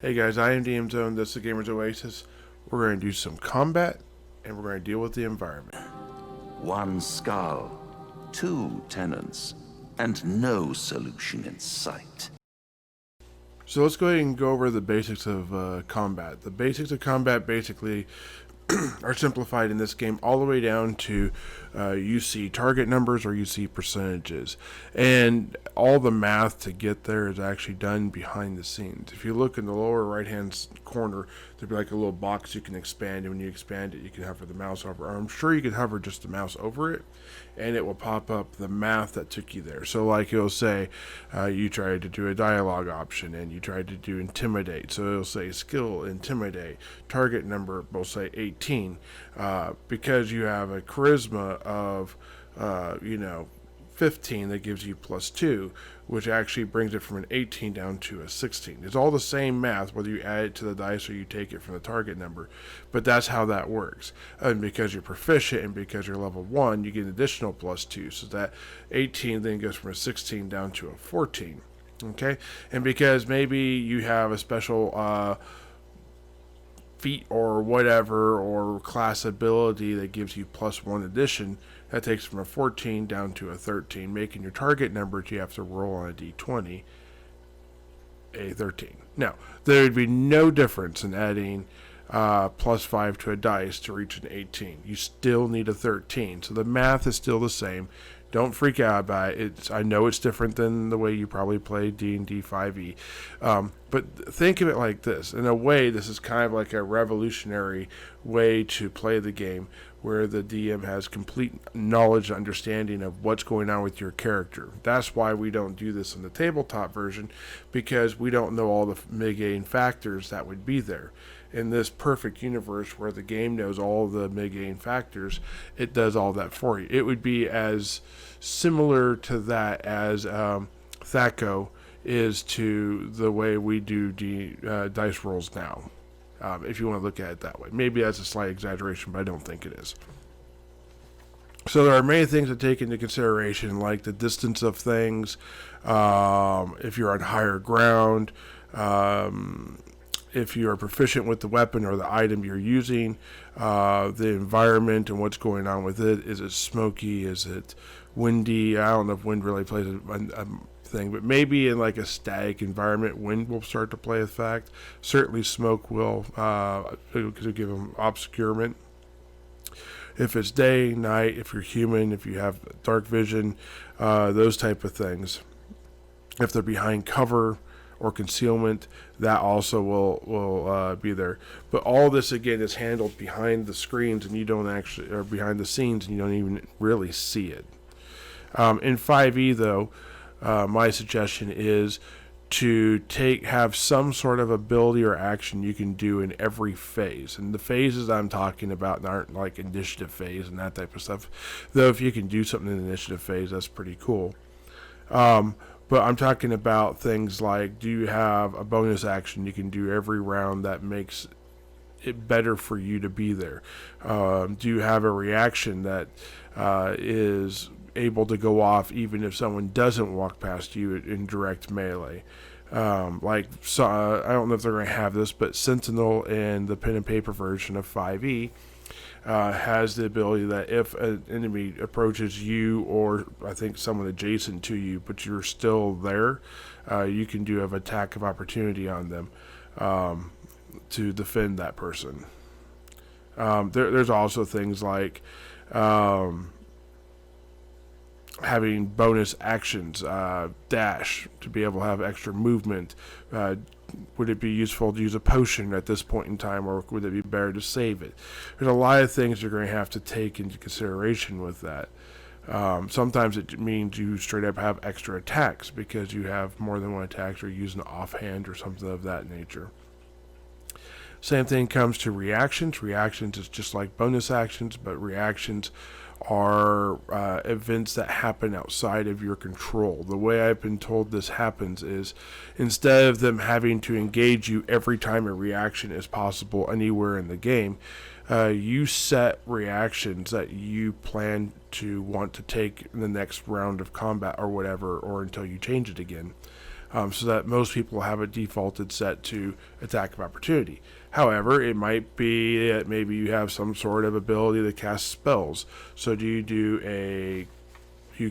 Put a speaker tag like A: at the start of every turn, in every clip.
A: Hey guys, I am DM Zone. This is the Gamers Oasis. We're going to do some combat, and we're going to deal with the environment.
B: One skull, two tenants, and no solution in sight.
A: So let's go ahead and go over the basics of combat. The basics of combat basically are simplified in this game all the way down to you see target numbers or you see percentages, and all the math to get there is actually done behind the scenes. If you look in the lower right hand corner, there'll be like a little box you can expand, and when you expand it you can hover the mouse over, or I'm sure you could hover just the mouse over it and it will pop up the math that took you there. So like it'll say you tried to do a dialogue option and you tried to do intimidate, so it'll say skill intimidate, target number will say 18, because you have a charisma of 15, that gives you +2, which actually brings it from an 18 down to a 16. It's all the same math, whether you add it to the dice or you take it from the target number, but that's how that works. And because you're proficient and because you're level 1, you get an additional +2, so that 18 then goes from a 16 down to a 14. Okay, and because maybe you have a special feat or whatever or class ability that gives you +1 addition, that takes from a 14 down to a 13, making your target number you have to roll on a d20 a 13. Now, there would be no difference in adding +5 to a dice to reach an 18. You still need a 13, so the math is still the same. Don't freak out about it. I know it's different than the way you probably play D&D 5e. But think of it like this. In a way, this is kind of like a revolutionary way to play the game, where the DM has complete knowledge and understanding of what's going on with your character. That's why we don't do this in the tabletop version, because we don't know all the mitigating factors that would be there. In this perfect universe where the game knows all the mitigating factors, it does all that for you. It would be as similar to that as THAC0 is to the way we do dice rolls now, if you want to look at it that way. Maybe that's a slight exaggeration, but I don't think it is. So there are many things to take into consideration, like the distance of things, if you're on higher ground, if you are proficient with the weapon or the item you're using, the environment and what's going on with it. Is it smoky? Is it windy? I don't know if wind really plays a thing, but maybe in like a static environment, wind will start to play a fact. Certainly smoke will, because it'll give them obscurement. If it's day, night, if you're human, if you have dark vision, those type of things. If they're behind cover or concealment, that also will be there. But all this again is handled behind the screens, and you don't actually, or behind the scenes, and you don't even really see it. In 5e though, my suggestion is to have some sort of ability or action you can do in every phase. And the phases I'm talking about aren't like initiative phase and that type of stuff, though if you can do something in the initiative phase, that's pretty cool. But I'm talking about things like, do you have a bonus action you can do every round that makes it better for you to be there? Do you have a reaction that is able to go off even if someone doesn't walk past you in direct melee? I don't know if they're going to have this, but Sentinel in the pen and paper version of 5e has the ability that if an enemy approaches you, or I think someone adjacent to you, but you're still there, you can do an attack of opportunity on them to defend that person. There's also things like having bonus actions, dash, to be able to have extra movement. Would it be useful to use a potion at this point in time, or would it be better to save it? There's a lot of things you're going to have to take into consideration with that. Sometimes it means you straight up have extra attacks because you have more than one attack, or use an offhand or something of that nature. Same thing comes to reactions. Reactions is just like bonus actions, but reactions are events that happen outside of your control. The way I've been told this happens is, instead of them having to engage you every time a reaction is possible anywhere in the game, you set reactions that you plan to want to take in the next round of combat or whatever, or until you change it again. so that most people have a defaulted set to attack of opportunity. However, it might be that maybe you have some sort of ability to cast spells. So do you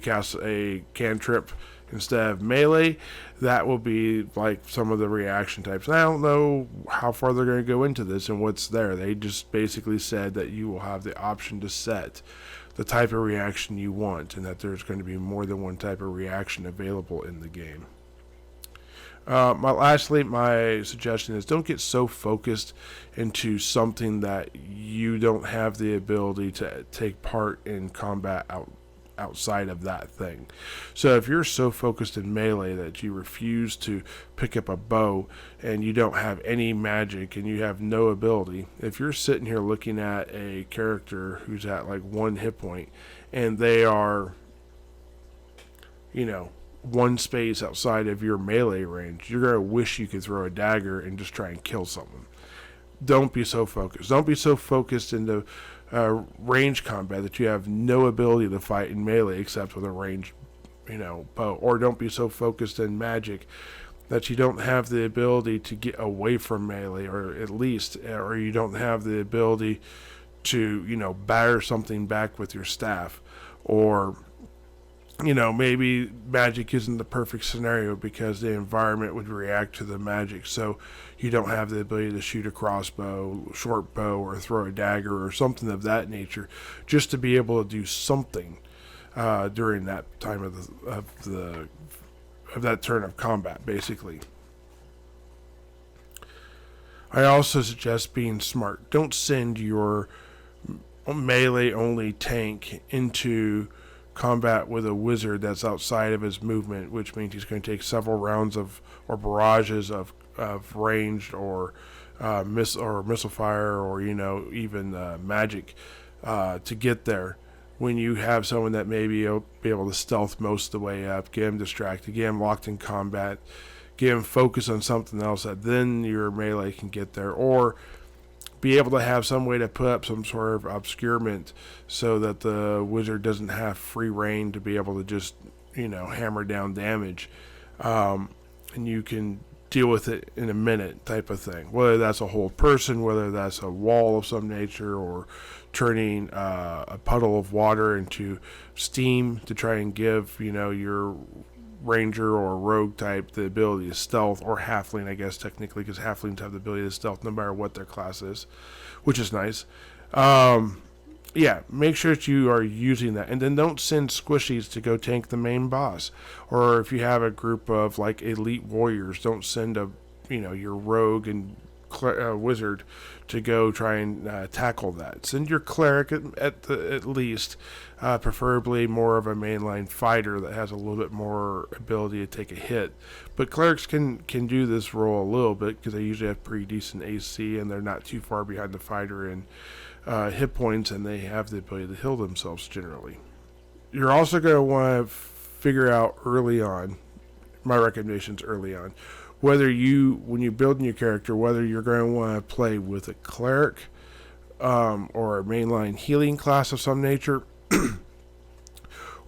A: cast a cantrip instead of melee? That will be like some of the reaction types. And I don't know how far they're going to go into this and what's there. They just basically said that you will have the option to set the type of reaction you want, and that there's going to be more than one type of reaction available in the game. My suggestion is don't get so focused into something that you don't have the ability to take part in combat outside of that thing. So if you're so focused in melee that you refuse to pick up a bow and you don't have any magic and you have no ability, if you're sitting here looking at a character who's at like 1 hit point and they are, one space outside of your melee range, you're going to wish you could throw a dagger and just try and kill someone. Don't be so focused. Don't be so focused into range combat that you have no ability to fight in melee except with a ranged, bow. Or don't be so focused in magic that you don't have the ability to get away from melee, or you don't have the ability to, batter something back with your staff, or maybe magic isn't the perfect scenario because the environment would react to the magic. So you don't have the ability to shoot a crossbow, short bow, or throw a dagger or something of that nature, just to be able to do something during that time of that turn of combat, basically. I also suggest being smart. Don't send your melee-only tank into combat with a wizard that's outside of his movement, which means he's going to take several rounds or barrages of ranged or missile fire, or even magic to get there. When you have someone that maybe will be able to stealth most of the way up, get him distracted, get him locked in combat, get him focused on something else, that then your melee can get there, or be able to have some way to put up some sort of obscurement so that the wizard doesn't have free reign to be able to just, hammer down damage. And you can deal with it in a minute type of thing. Whether that's a whole person, whether that's a wall of some nature, or turning a puddle of water into steam to try and give, your ranger or rogue type the ability to stealth, or halfling, I guess technically, because halflings have the ability to stealth no matter what their class is, which is nice. Make sure that you are using that, and then don't send squishies to go tank the main boss. Or if you have a group of like elite warriors, don't send your rogue and wizard to go try and tackle that. Send your cleric at least, preferably more of a mainline fighter that has a little bit more ability to take a hit. But clerics can do this role a little bit because they usually have pretty decent AC and they're not too far behind the fighter in hit points, and they have the ability to heal themselves generally. You're also going to want to figure out early on, my recommendations early on, whether when you're building your character, whether you're going to want to play with a cleric or a mainline healing class of some nature,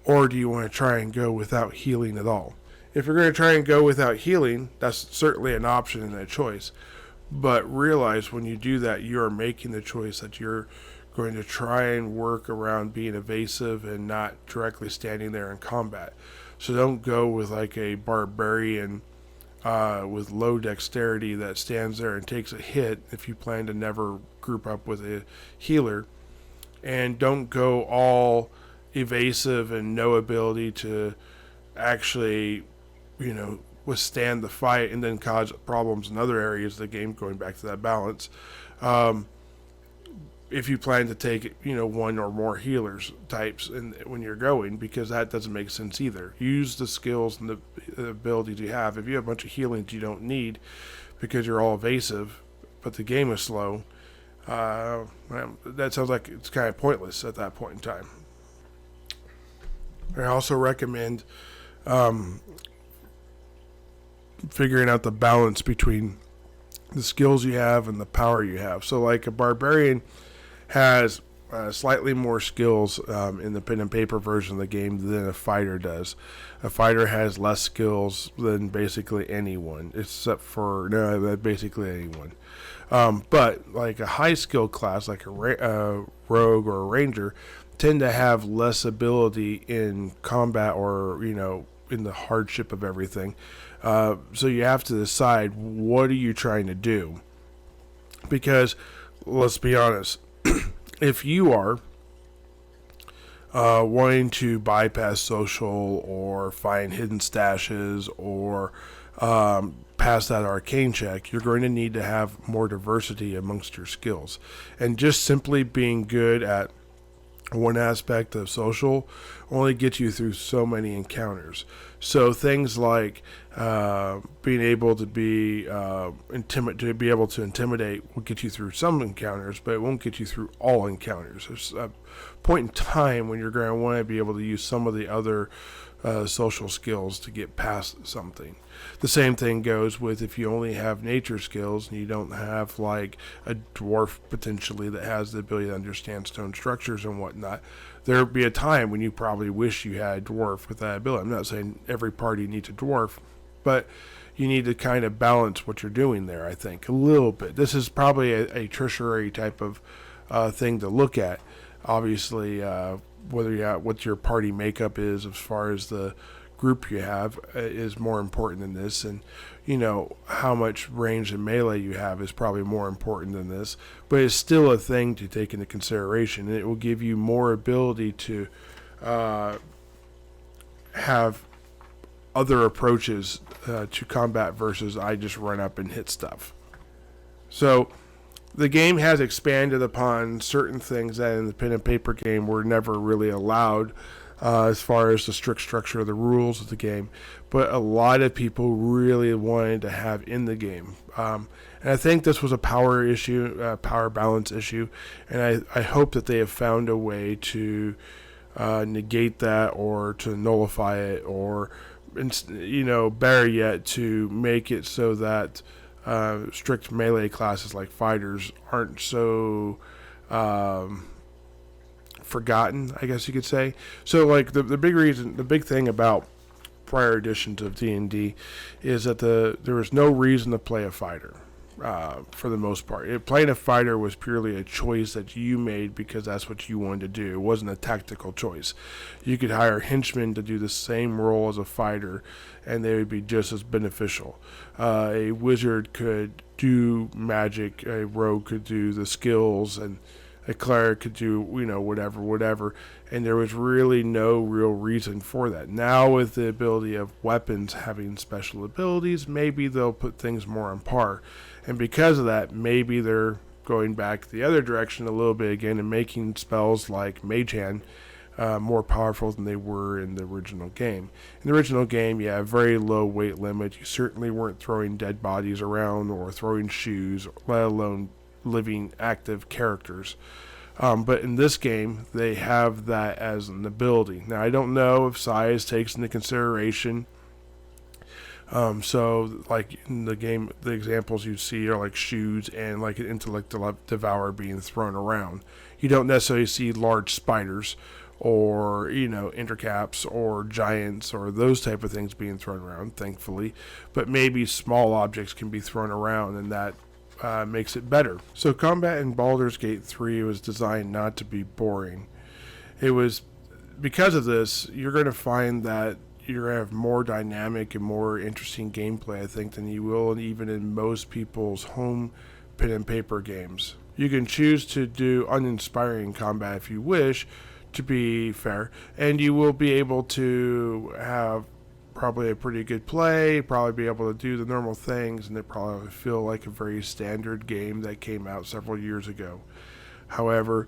A: or do you want to try and go without healing at all? If you're going to try and go without healing, that's certainly an option and a choice. But realize when you do that, you are making the choice that you're going to try and work around being evasive and not directly standing there in combat. So don't go with like a barbarian with low dexterity that stands there and takes a hit if you plan to never group up with a healer. And don't go all evasive and no ability to actually, withstand the fight and then cause problems in other areas of the game, going back to that balance. If you plan to take, one or more healers types when you're going, because that doesn't make sense either. Use the skills and the abilities you have. If you have a bunch of healings you don't need because you're all evasive, but the game is slow, that sounds like it's kind of pointless at that point in time. I also recommend figuring out the balance between the skills you have and the power you have. So like a barbarian has slightly more skills in the pen and paper version of the game than a fighter does. A fighter has less skills than basically anyone, except for basically anyone. But like a high skill class, like a rogue or a ranger, tend to have less ability in combat or in the hardship of everything. So you have to decide, what are you trying to do? Because let's be honest, if you are wanting to bypass social or find hidden stashes or pass that arcane check, you're going to need to have more diversity amongst your skills. And just simply being good at one aspect of social only gets you through so many encounters. So things like being able to be to be able to intimidate will get you through some encounters, but it won't get you through all encounters. There's a point in time when you're going to want to be able to use some of the other social skills to get past something. The same thing goes with if you only have nature skills and you don't have like a dwarf potentially that has the ability to understand stone structures and whatnot. There'll be a time when you probably wish you had a dwarf with that ability. I'm not saying every party needs a dwarf, but you need to kind of balance what you're doing there, I think, a little bit. This is probably a tertiary type of thing to look at. Obviously, what your party makeup is as far as the group you have is more important than this, and how much range and melee you have is probably more important than this, but it's still a thing to take into consideration, and it will give you more ability to have other approaches to combat versus I just run up and hit stuff. So the game has expanded upon certain things that in the pen and paper game were never really allowed, as far as the strict structure of the rules of the game, but a lot of people really wanted to have in the game. And I think this was a power issue, power balance issue, and I hope that they have found a way to negate that or to nullify it, or better yet, to make it so that strict melee classes like fighters aren't so forgotten, I guess you could say. So like the big thing about prior editions of D&D is that there was no reason to play a fighter for the most part. Playing a fighter was purely a choice that you made because that's what you wanted to do. It wasn't a tactical choice. You could hire henchmen to do the same role as a fighter and they would be just as beneficial. A wizard could do magic, a rogue could do the skills, and a cleric could do, whatever, and there was really no real reason for that. Now, with the ability of weapons having special abilities, maybe they'll put things more on par, and because of that, maybe they're going back the other direction a little bit again and making spells like Mage Hand more powerful than they were in the original game. In the original game, you have a very low weight limit. You certainly weren't throwing dead bodies around or throwing shoes, let alone living active characters. But in this game, they have that as an ability. Now, I don't know if size takes into consideration. So, like in the game, the examples you see are like shoes and like an intellect devourer being thrown around. You don't necessarily see large spiders or intercaps or giants or those type of things being thrown around, thankfully. But maybe small objects can be thrown around, and that makes it better. So combat in Baldur's Gate 3 was designed not to be boring. It was because of this, you're going to find that you're going to have more dynamic and more interesting gameplay, I think, than you will even in most people's home pen and paper games. You can choose to do uninspiring combat if you wish, to be fair, and you will be able to have probably a pretty good play, probably be able to do the normal things, and it probably feel like a very standard game that came out several years ago. However,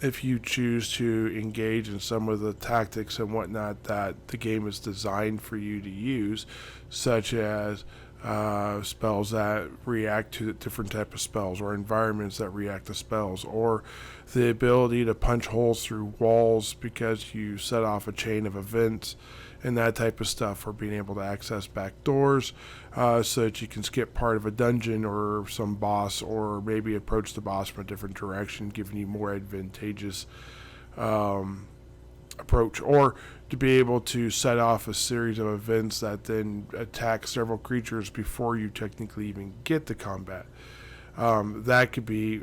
A: if you choose to engage in some of the tactics and whatnot that the game is designed for you to use, such as spells that react to different type of spells, or environments that react to spells, or the ability to punch holes through walls because you set off a chain of events and that type of stuff, or being able to access back doors so that you can skip part of a dungeon or some boss, or maybe approach the boss from a different direction, giving you more advantageous approach, or to be able to set off a series of events that then attack several creatures before you technically even get to combat. That could be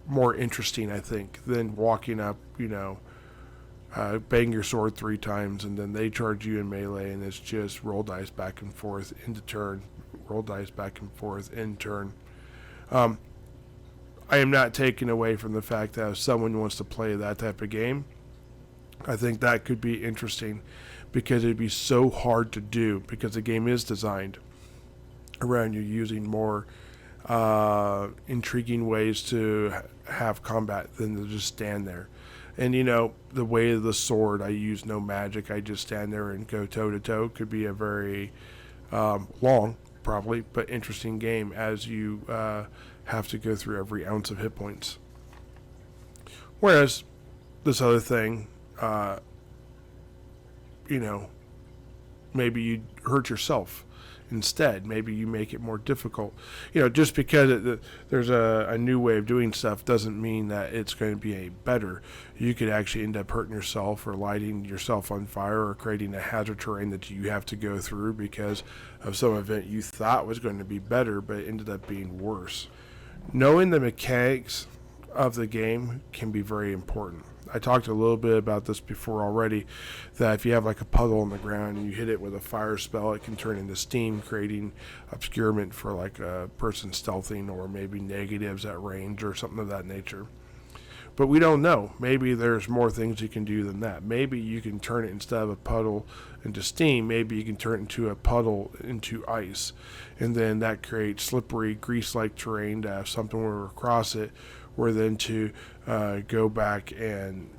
A: more interesting, I think, than walking up, bang your sword 3 times and then they charge you in melee, and it's just roll dice back and forth into turn, roll dice back and forth in turn. I am not taking away from the fact that if someone wants to play that type of game, I think that could be interesting, because it'd be so hard to do, because the game is designed around you using more intriguing ways to have combat than to just stand there. And the way of the sword, I use no magic, I just stand there and go toe to toe, could be a very long, probably, but interesting game, as you have to go through every ounce of hit points. Whereas this other thing, maybe you hurt yourself instead. Maybe you make it more difficult. Just because there's a new way of doing stuff doesn't mean that it's going to be a better. You could actually end up hurting yourself, or lighting yourself on fire, or creating a hazard terrain that you have to go through because of some event you thought was going to be better, but it ended up being worse. Knowing the mechanics of the game can be very important. I talked a little bit about this before already, that if you have like a puddle on the ground and you hit it with a fire spell, it can turn into steam, creating obscurement for like a person stealthing, or maybe negatives at range or something of that nature. But we don't know. Maybe there's more things you can do than that. Maybe you can turn it, instead of a puddle into steam, maybe you can turn it into a puddle into ice. And then that creates slippery, grease-like terrain to have something where across it, where then to go back and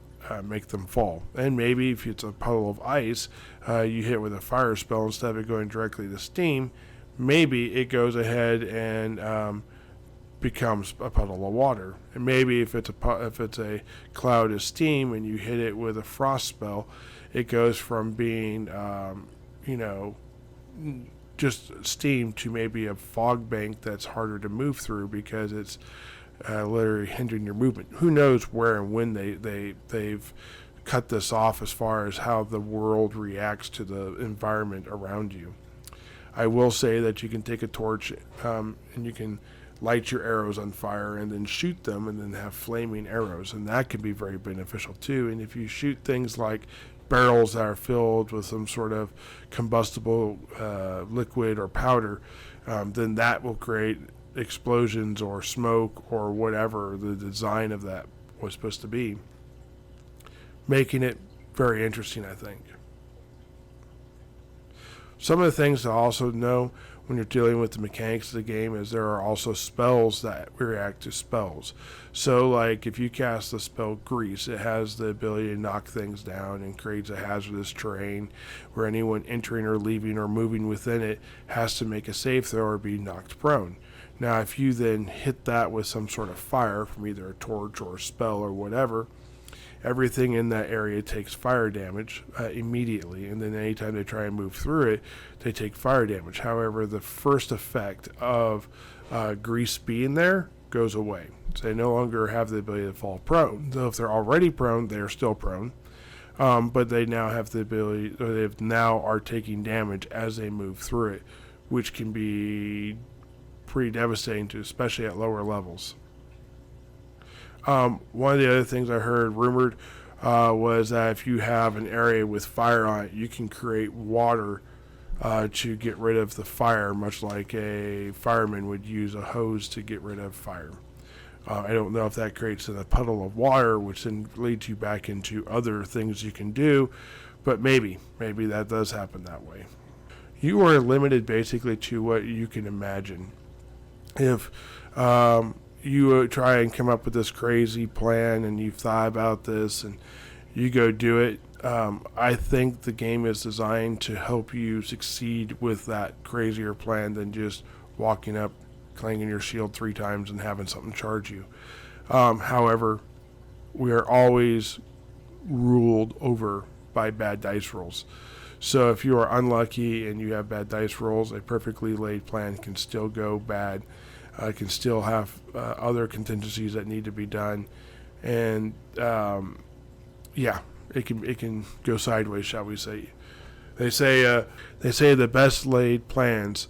A: make them fall. And maybe if it's a puddle of ice, you hit with a fire spell instead of it going directly to steam, maybe it goes ahead and becomes a puddle of water. And maybe if it's a cloud of steam and you hit it with a frost spell, it goes from being just steam to maybe a fog bank that's harder to move through, because it's literally hindering your movement. Who knows where and when they've cut this off as far as how the world reacts to the environment around you. I will say that you can take a torch and you can light your arrows on fire and then shoot them, and then have flaming arrows, and that can be very beneficial too. And if you shoot things like barrels that are filled with some sort of combustible liquid or powder, then that will create explosions or smoke or whatever the design of that was supposed to be, making it very interesting, I think. Some of the things to also know when you're dealing with the mechanics of the game is there are also spells that react to spells. So like if you cast the spell Grease, it has the ability to knock things down and creates a hazardous terrain where anyone entering or leaving or moving within it has to make a save throw or be knocked prone. Now, if you then hit that with some sort of fire from either a torch or a spell or whatever, everything in that area takes fire damage immediately, and then anytime they try and move through it, they take fire damage. However, the first effect of Grease being there goes away. So they no longer have the ability to fall prone. So if they're already prone, they're still prone. But they now have the ability, or they now are taking damage as they move through it, which can be pretty devastating to, especially at lower levels. One of the other things I heard rumored was that if you have an area with fire on it, you can create water to get rid of the fire, much like a fireman would use a hose to get rid of fire. I don't know if that creates a puddle of water, which then leads you back into other things you can do, but maybe that does happen that way. You are limited basically to what you can imagine. If you try and come up with this crazy plan and you've thought about this and you go do it, I think the game is designed to help you succeed with that crazier plan than just walking up, clanging your shield 3 times, and having something charge you. However, we are always ruled over by bad dice rolls. So if you are unlucky and you have bad dice rolls, a perfectly laid plan can still go bad. Can still have other contingencies that need to be done, and yeah, it can go sideways, shall we say? They say the best laid plans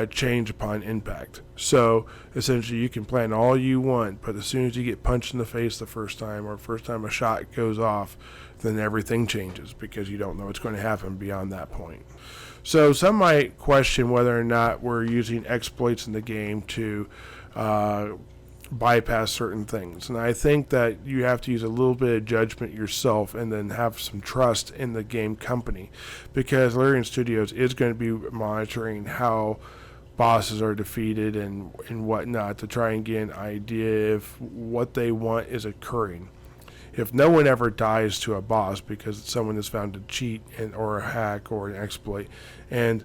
A: change upon impact. So essentially, you can plan all you want, but as soon as you get punched in the face the first time, or first time a shot goes off, then everything changes because you don't know what's going to happen beyond that point. So some might question whether or not we're using exploits in the game to bypass certain things. And I think that you have to use a little bit of judgment yourself and then have some trust in the game company, because Larian Studios is going to be monitoring how bosses are defeated and whatnot to try and get an idea if what they want is occurring. If no one ever dies to a boss because someone is found to cheat or a hack or an exploit, and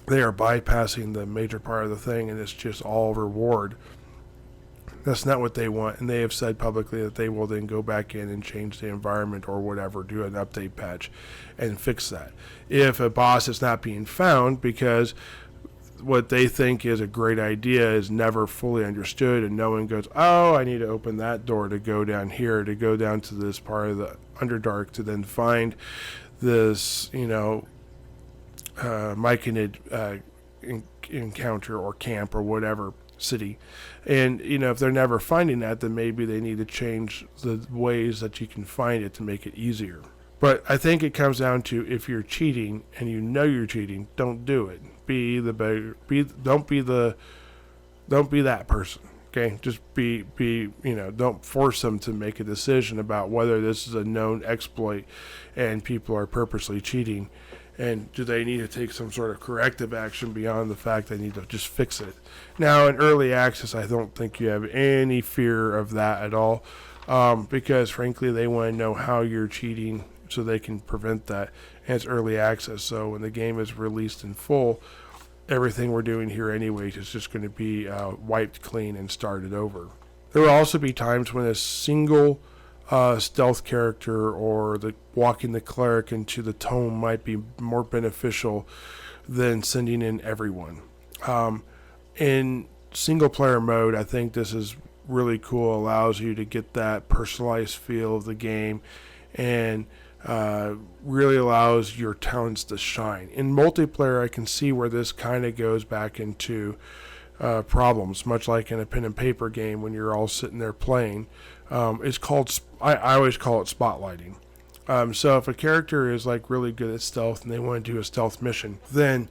A: they are bypassing the major part of the thing and it's just all reward, that's not what they want. And they have said publicly that they will then go back in and change the environment or whatever, do an update patch and fix that. If a boss is not being found because what they think is a great idea is never fully understood, and no one goes, oh, I need to open that door to go down here, to go down to this part of the Underdark to then find this, Myconid encounter or camp or whatever city. And, if they're never finding that, then maybe they need to change the ways that you can find it to make it easier. But I think it comes down to, if you're cheating and you know you're cheating, don't do it. Be the better. Don't be that person. Okay, just be. Don't force them to make a decision about whether this is a known exploit and people are purposely cheating, and do they need to take some sort of corrective action beyond the fact they need to just fix it. Now, in early access, I don't think you have any fear of that at all, because frankly, they want to know how you're cheating so they can prevent that. And it's early access, so when the game is released in full, everything we're doing here anyway is just going to be wiped clean and started over. There will also be times when a single stealth character or walking the cleric into the tome might be more beneficial than sending in everyone. In single player mode, I think this is really cool. Allows you to get that personalized feel of the game, and really allows your talents to shine. In multiplayer, I can see where this kind of goes back into problems, much like in a pen and paper game when you're all sitting there playing. It's called, I always call it spotlighting. So if a character is like really good at stealth and they want to do a stealth mission, then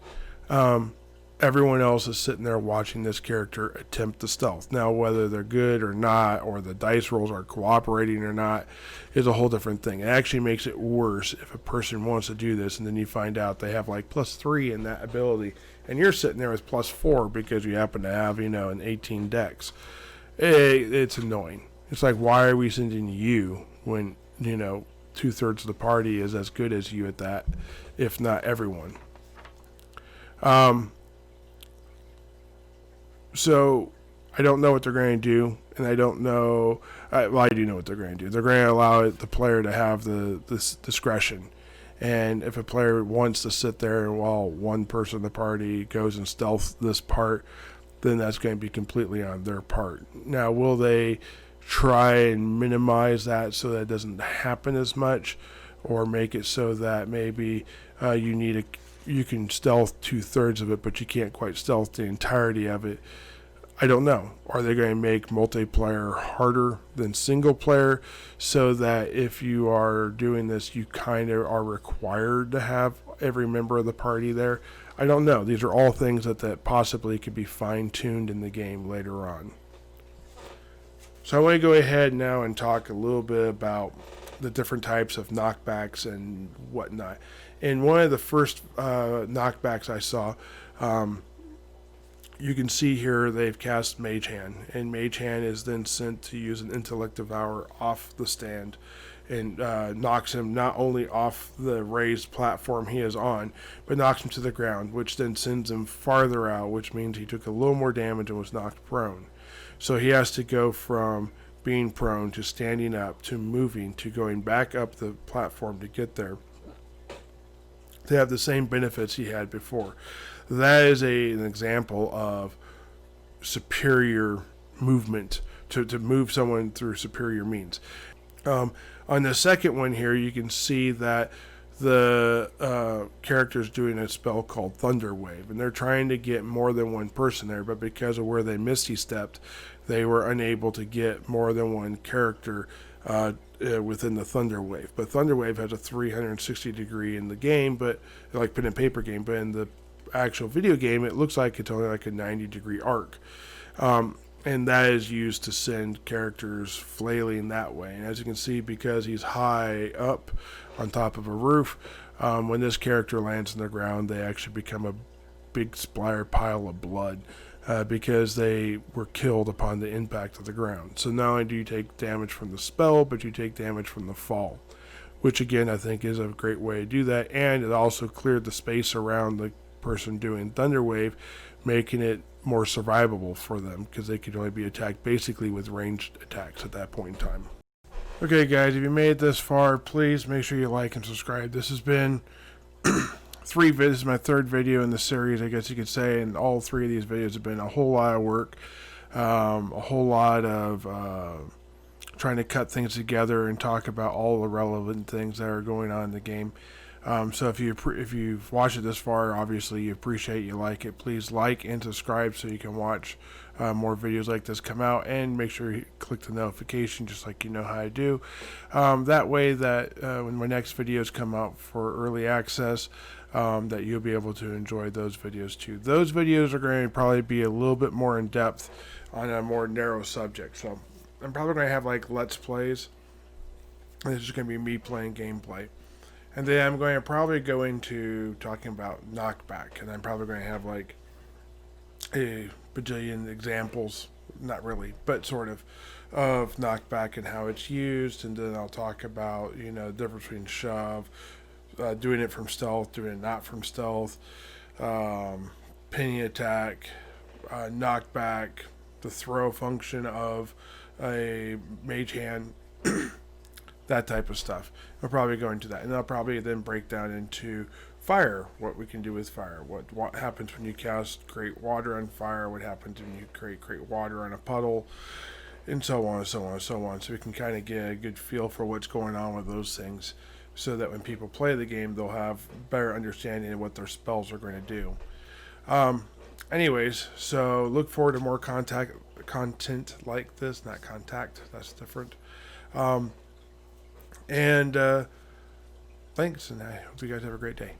A: everyone else is sitting there watching this character attempt the stealth. Now, whether they're good or not, or the dice rolls are cooperating or not, is a whole different thing. It actually makes it worse if a person wants to do this and then you find out they have like +3 in that ability, and you're sitting there with +4 because you happen to have, an 18 dex. It's annoying. It's like, why are we sending you when, 2/3 of the party is as good as you at that, if not everyone? So I don't know what they're going to do, and I don't know. I do know what they're going to do. They're going to allow the player to have this discretion, and if a player wants to sit there while one person in the party goes and stealth this part, then that's going to be completely on their part. Now, will they try and minimize that so that it doesn't happen as much, or make it so that maybe you can stealth 2/3 of it, but you can't quite stealth the entirety of it? I don't know. Are they going to make multiplayer harder than single player so that if you are doing this, you kind of are required to have every member of the party there? I don't know. These are all things that possibly could be fine-tuned in the game later on. So I want to go ahead now and talk a little bit about the different types of knockbacks and whatnot. In one of the first knockbacks I saw, you can see here they've cast Mage Hand, and Mage Hand is then sent to use an Intellect Devour off the stand, and knocks him not only off the raised platform he is on, but knocks him to the ground, which then sends him farther out, which means he took a little more damage and was knocked prone. So he has to go from being prone to standing up to moving to going back up the platform to get there, to have the same benefits he had before. That is an example of superior movement, to move someone through superior means. On the second one here, you can see that the character's doing a spell called Thunder Wave, and they're trying to get more than one person there, but because of where they Misty stepped, they were unable to get more than one character within the Thunder Wave. But Thunder Wave has a 360 degree in the game, but like pen and paper game, but in the actual video game, it looks like it's only like a 90-degree arc. And that is used to send characters flailing that way. And as you can see, because he's high up on top of a roof, when this character lands on the ground, they actually become a big splatter pile of blood because they were killed upon the impact of the ground. So not only do you take damage from the spell, but you take damage from the fall, which again I think is a great way to do that. And it also cleared the space around the person doing Thunder Wave, making it more survivable for them because they could only be attacked basically with ranged attacks at that point in time. Okay guys, if you made it this far, please make sure you like and subscribe. This has been this is my third video in the series, I guess you could say, and all three of these videos have been a whole lot of work, a whole lot of trying to cut things together and talk about all the relevant things that are going on in the game. So if you've watched it this far, obviously you appreciate, you like it. Please like and subscribe so you can watch more videos like this come out, and make sure you click the notification just like you know how to do. That way that when my next videos come out for early access, that you'll be able to enjoy those videos too. Those videos are going to probably be a little bit more in depth on a more narrow subject. So I'm probably going to have like Let's Plays. This is going to be me playing gameplay. And then I'm going to probably go into talking about knockback, and I'm probably going to have like a bajillion examples, not really, but sort of knockback and how it's used. And then I'll talk about, you know, the difference between shove, doing it from stealth, doing it not from stealth, penny attack, knockback, the throw function of a mage hand, that type of stuff. I'll probably go into that, and I'll probably then break down into fire, what we can do with fire, what happens when you cast Create Water on fire, what happens when you create water on a puddle, and so on and so on and so on. So we can kind of get a good feel for what's going on with those things, so that when people play the game, they'll have better understanding of what their spells are going to do. Anyways, so look forward to more content like this, not contact, that's different. And thanks, and I hope you guys have a great day.